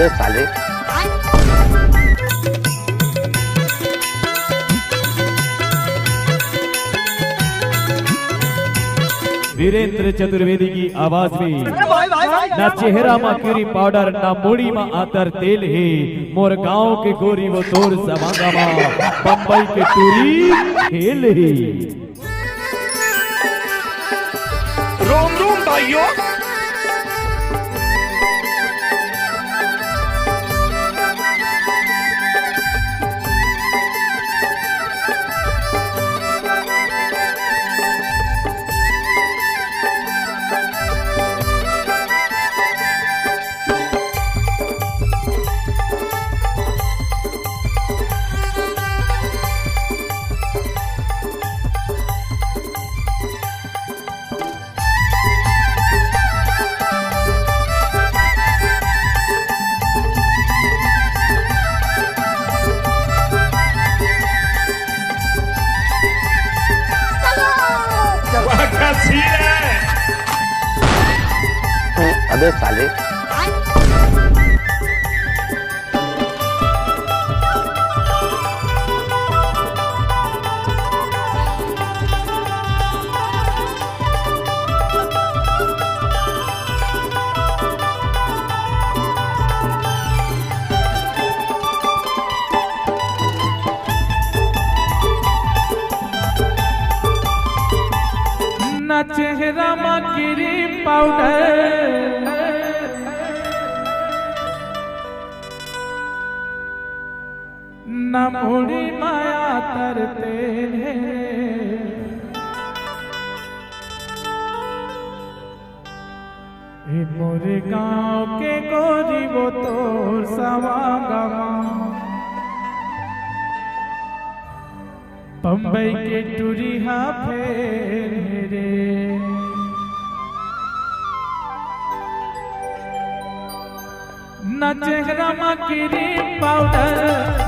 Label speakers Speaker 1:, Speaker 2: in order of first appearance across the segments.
Speaker 1: अबे साले
Speaker 2: वीरेंद्र चतुर्वेदी की आवाज में ना चेहरा मा क्यूरी पाउडर ना मुड़ी मा आतर तेल है मोर गांव के गोरी वो तोर सवांगा मा बम्बई के टूरी खेल है।
Speaker 3: रोम रोम भाइयों,
Speaker 1: अबे साले
Speaker 2: ना चेहरा मा क्रीम पाउडर ना मुड़ी माया तरते मोरे गांव के गोरी वो तोर सवांगा बम्बई के टूरी फेर रे न चेहरा मा क्रीम पाउडर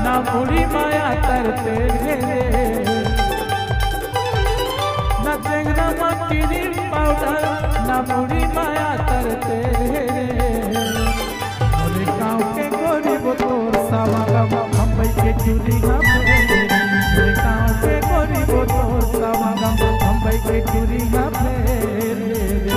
Speaker 2: ना मुड़ी माया तरते रे न चेहरा मा क्रीम पाउडर ना मुड़ी माया तरते रे मोरे गाँव के गोरी वो तोर सवांगा बम्बई के टूरी मेरे गाँव के गोरी वो तोर सवांगा बम्बई के टूरी फेर रे।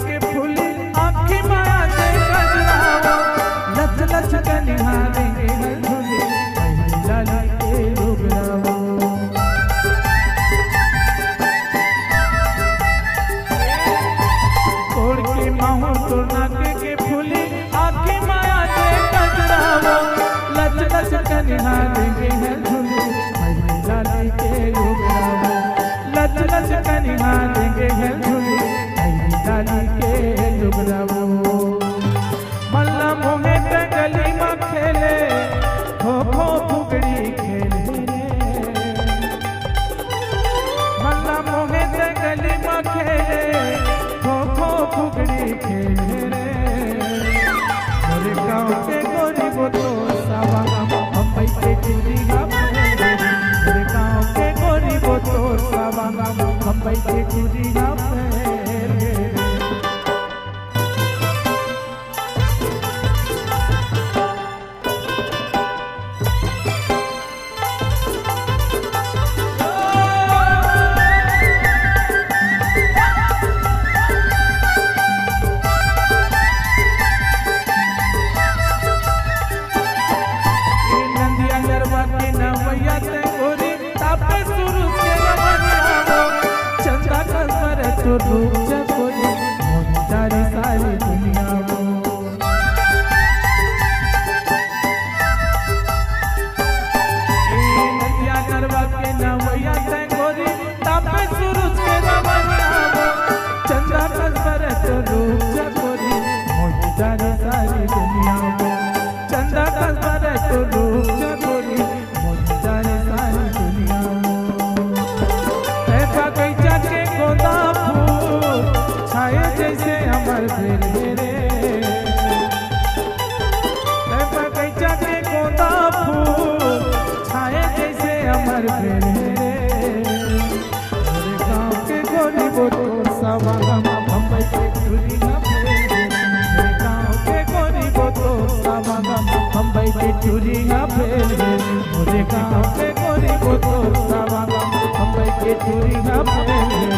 Speaker 2: के फूली आँखी माया से गजरावा लच लच के निहारेंगे हर झूले लाला के डुबरावा कोड़ के माहौं तो नाके के फूली आँखी माया से गजरावा लच लच के निहारेंगे हर झूले लाला के डुबरावा लच लच के निहारेंगे हर झूले लाली के डुबरावो मल्ला मोहे ते गली में खेले खो खो फुगड़ी खेले मल्ला मोहे ते गली में खेले खो खो फुगड़ी खेले मेरे गाँव के गोरी वो तो सवांगा बम्बई के टूरी मेरे गाँव के गोरी वो तो सवांगा बम्बई के टूरी चूड़िया फेल है मोरे गाँव के गोरी को तो सावा बम्बई के चूड़िया फेल है